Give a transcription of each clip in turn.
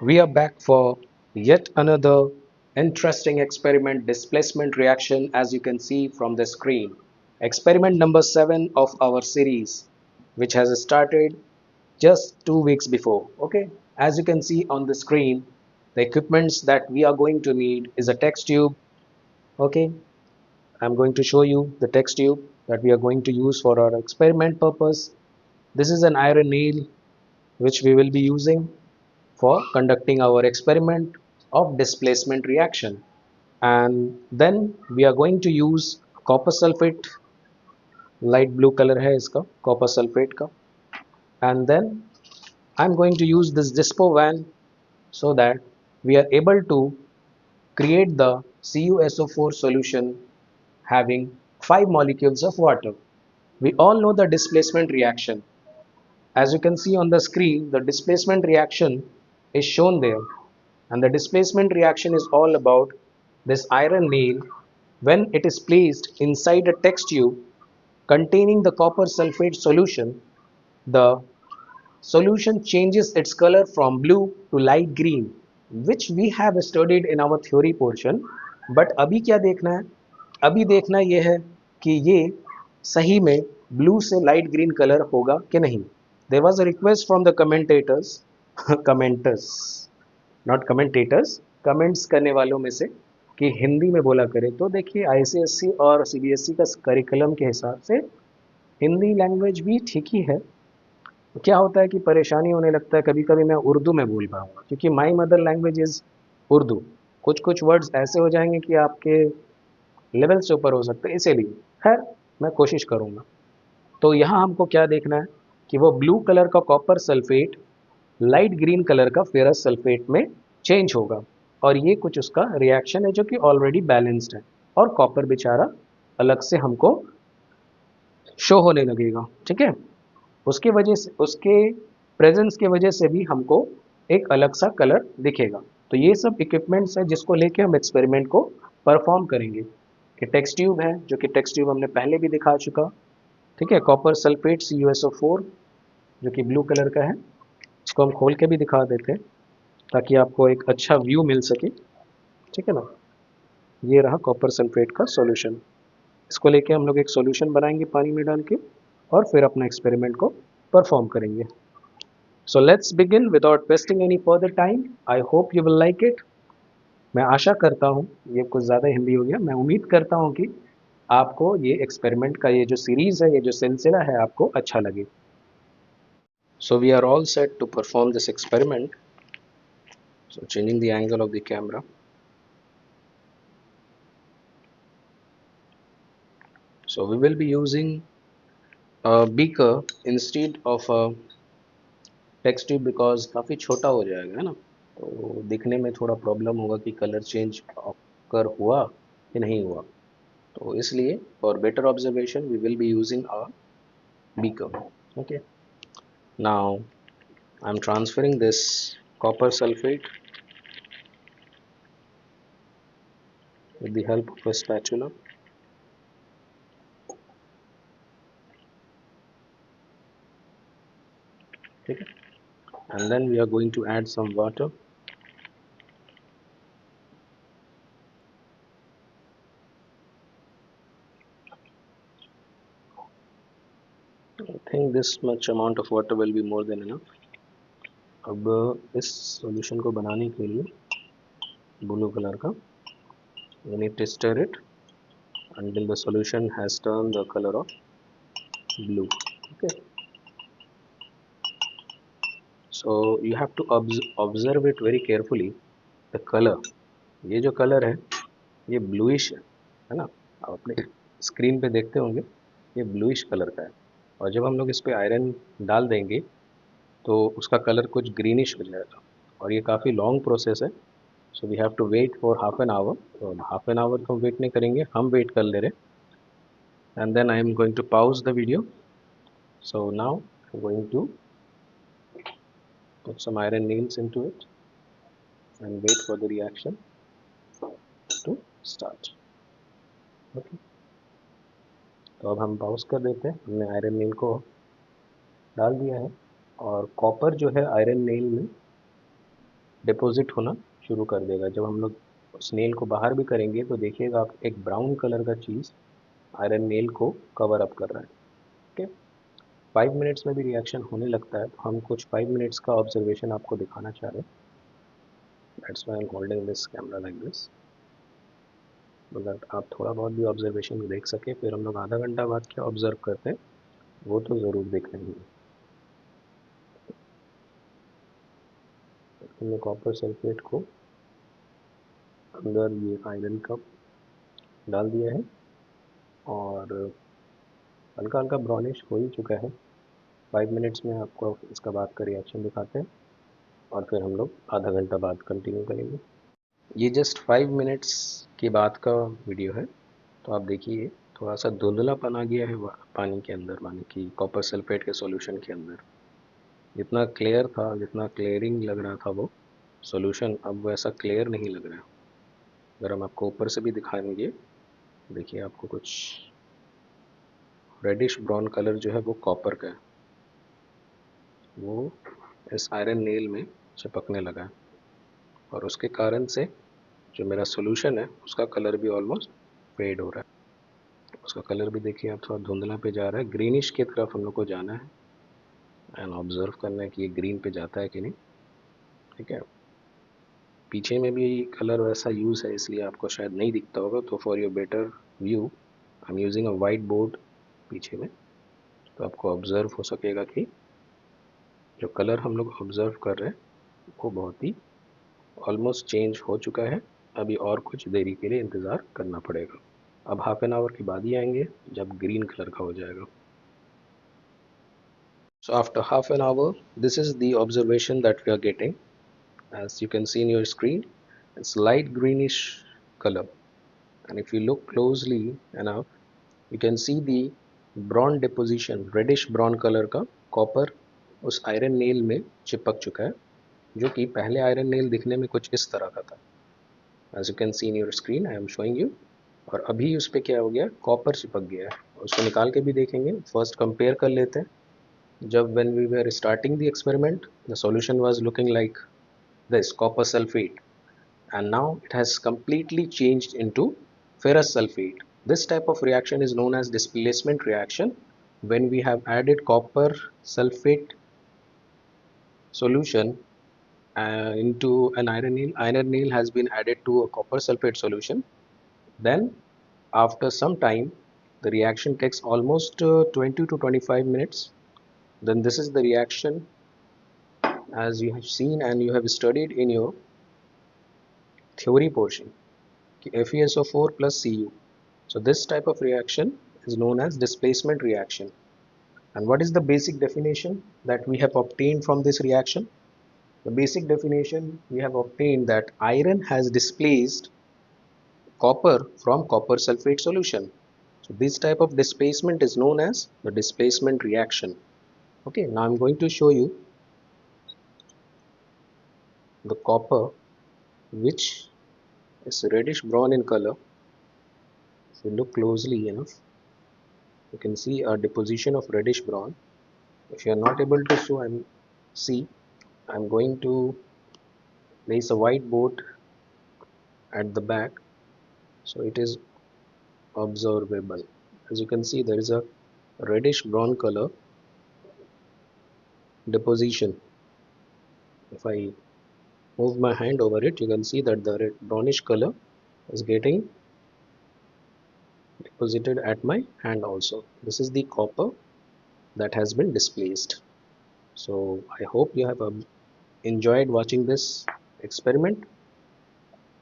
We are back for yet another interesting experiment, displacement reaction, as you can see from the screen. Experiment number 7 of our series, which has started just 2 weeks before. Okay, as you can see on the screen, the equipments that we are going to need is a test tube. Okay, I'm going to show you the test tube that we are going to use for our experiment purpose. This is an iron nail which we will be using for conducting our experiment of displacement reaction. And then we are going to use copper sulfate, light blue color है इसका copper sulfate का. And then I'm going to use this dispo van so that we are able to create the CuSO4 solution having 5 molecules of water. We all know the displacement reaction. As you can see on the screen, the displacement reaction is shown there. And the displacement reaction is all about this iron nail when it is placed inside a test tube containing the copper sulfate solution. The solution changes its color from blue to light green, which we have studied in our theory portion. But अभी क्या देखना है? अभी देखना ये है कि ये सही में ब्लू से लाइट ग्रीन कलर होगा कि नहीं. There was a request from the commentators, commenters, not commentators, comments करने वालों में से कि हिंदी में बोला करें. तो देखिए आईसीएससी और सीबीएसई का करिकुलम के हिसाब से हिंदी लैंग्वेज भी ठीक ही है. तो क्या होता है कि परेशानी होने लगता है कभी कभी मैं उर्दू में बोल पाऊँगा क्योंकि my mother language is Urdu. कुछ कुछ वर्ड्स ऐसे हो जाएंगे कि आपके लेवल से ऊपर हो सकते हैं, इसीलिए खैर मैं कोशिश करूँगा. तो यहाँ हमको क्या देखना है कि वो ब्लू कलर का copper sulphate light green colour का फेरस सल्फेट में चेंज होगा. और ये कुछ उसका रिएक्शन है जो कि ऑलरेडी बैलेंस्ड है और कॉपर बेचारा अलग से हमको शो होने लगेगा. ठीक है, उसके वजह से उसके प्रेजेंस के वजह से भी हमको एक अलग सा कलर दिखेगा. तो ये सब इक्विपमेंट्स है जिसको लेके हम एक्सपेरिमेंट को परफॉर्म करेंगे. कि टेक्स्ट ट्यूब है जो कि टेक्स्ट ट्यूब हमने पहले भी दिखा चुका. ठीक है, कॉपर सल्फेट CuSO4 जो कि ब्लू कलर का है. इसको हम खोल के भी दिखा देते हैं ताकि आपको एक अच्छा व्यू मिल सके. ठीक है ना, ये रहा कॉपर सल्फेट का सॉल्यूशन. इसको लेके हम लोग एक सॉल्यूशन बनाएंगे पानी में डाल के और फिर अपना एक्सपेरिमेंट को परफॉर्म करेंगे. So let's begin without wasting any further time. I hope you will like it. मैं आशा करता हूँ, ये कुछ ज़्यादा हिंदी हो गया, मैं उम्मीद करता हूँ कि आपको ये एक्सपेरिमेंट का ये जो सीरीज़ है, ये जो सिलसिला है, आपको अच्छा लगे. So we are all set to perform this experiment. So changing the angle of the camera. So we will be using a beaker instead of a text tube because काफ़ी छोटा हो जाएगा है ना. तो दिखने में थोड़ा प्रॉब्लम होगा कि कलर चेंज कर हुआ कि नहीं हुआ. तो इसलिए for better observation we will be using a beaker. Okay, now I'm transferring this copper sulfate with the help of a spatula. Okay, and then we are going to add some water. I think this much amount of water will be more than enough. अब इस solution को बनाने के लिए blue colour का we need to stir it until the solution has turned the color of blue. Okay, so you have to observe it very carefully. The color, ये जो colour है ये ब्लूइश है ना. आप अपने स्क्रीन पे देखते होंगे ये ब्लूइश कलर का है. और जब हम लोग इस पे आयरन डाल देंगे तो उसका कलर कुछ ग्रीनिश हो जाएगा. और ये काफ़ी लॉन्ग प्रोसेस है. So we have to wait for half an hour. तो हाफ एन आवर तो वेट नहीं करेंगे, हम वेट कर ले रहे. And then I am going to pause the video. So now I am going to put some iron nails into it and wait for the reaction to start. Okay, तो अब हम pause कर देते हैं. हमने आयरन नेल को डाल दिया है और कॉपर जो है आयरन नेल में डिपॉजिट होना शुरू कर देगा। जब हम लोग उस नेल को बाहर भी करेंगे तो देखिएगा आप एक ब्राउन कलर का चीज़ आयरन नेल को कवर अप कर रहा है। ओके, 5 मिनट्स में भी रिएक्शन होने लगता है, तो हम कुछ 5 मिनट्स का ऑब्जर्वेशन आपको दिखाना चाह रहे हैं। That's why I am holding this camera like this, मतलब आप थोड़ा बहुत भी ऑब्जर्वेशन देख सके। फिर हम लोग आधा घंटा बाद क्या ऑब्जर्व करते हैं वो तो ज़रूर देख लेंगे। हमने कॉपर सल्फेट को अंदर ये आयरन कप डाल दिया है और हल्का हल्का ब्राउनिश हो ही चुका है। 5 मिनट्स में आपको इसका बाद का रिएक्शन दिखाते हैं और फिर हम लोग आधा घंटा बाद कंटिन्यू करेंगे। ये जस्ट 5 मिनट्स के बाद का वीडियो है। तो आप देखिए थोड़ा सा धुंधलापन आ गया है पानी के अंदर, माने कि कॉपर सल्फेट के सॉल्यूशन के अंदर। जितना क्लियर था, जितना क्लियरिंग लग रहा था वो सॉल्यूशन, अब वैसा क्लियर नहीं लग रहा है। अगर हम आपको ऊपर से भी दिखाएंगे, देखिए आपको कुछ रेडिश ब्राउन कलर जो है वो कॉपर का है, वो इस आयरन नेल में चिपकने लगा है और उसके कारण से जो मेरा सॉल्यूशन है उसका कलर भी ऑलमोस्ट फेड हो रहा है। उसका कलर भी देखिए आप थोड़ा धुंधला पे जा रहा है, ग्रीनिश की तरफ हम लोग को जाना है एंड ऑब्जर्व करना है कि ये ग्रीन पे जाता है कि नहीं। ठीक है, पीछे में भी कलर वैसा यूज़ है इसलिए आपको शायद नहीं दिखता होगा, तो for your better view I am using a white board पीछे में, तो आपको ऑब्जर्व हो सकेगा कि जो कलर हम लोग ऑब्जर्व कर रहे हैं वो बहुत ही ऑलमोस्ट चेंज हो चुका है। अभी और कुछ देरी के लिए इंतज़ार करना पड़ेगा। अब हाफ एन आवर के बाद ही आएंगे जब ग्रीन कलर का हो जाएगा। So after half an hour, this is the observation that we are getting. As you can see in your screen, it's light greenish color. And if you look closely enough, you can see the brown deposition, reddish brown color का copper उस iron nail में चिपक चुका है, जो कि पहले iron nail दिखने में कुछ इस तरह का था। As you can see in your screen, I am showing you. और अभी उस पर क्या हो गया, कॉपर चिपक गया है। उसको निकाल के भी देखेंगे। फर्स्ट कंपेयर कर लेते हैं। जब when we were starting the experiment, the solution was looking like this, copper sulphate, and now it has completely changed into ferrous sulphate. This type of reaction is known as displacement reaction. When we have added copper sulphate solution into an iron nail has been added to a copper sulphate solution. Then after some time, the reaction takes almost 20 to 25 minutes. Then this is the reaction as you have seen and you have studied in your theory portion, FeSO4 plus Cu. So this type of reaction is known as displacement reaction. And what is the basic definition that we have obtained from this reaction? The basic definition we have obtained that iron has displaced copper from copper sulfate solution. So this type of displacement is known as the displacement reaction. Okay, now I'm going to show you the copper which is reddish brown in color. If you look closely enough, you can see a deposition of reddish brown. If you are not able to see, I'm going to place a white board at the back so it is observable. As you can see, there is a reddish brown color deposition. If I move my hand over it, you can see that the red brownish color is getting deposited at my hand also. This is the copper that has been displaced. So I hope you have enjoyed watching this experiment.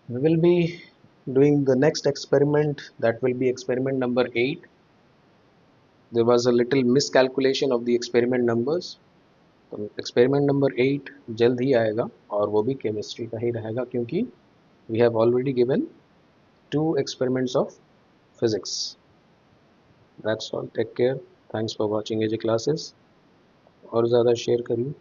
We will be doing the next experiment, that will be experiment number 8. There was a little miscalculation of the experiment numbers. तो experiment number 8 जल्द ही आएगा और वो भी chemistry का ही रहेगा, क्योंकि we have already given 2 experiments of physics. That's all. Take care. Thanks for watching AJ classes. और ज़्यादा शेयर करिए।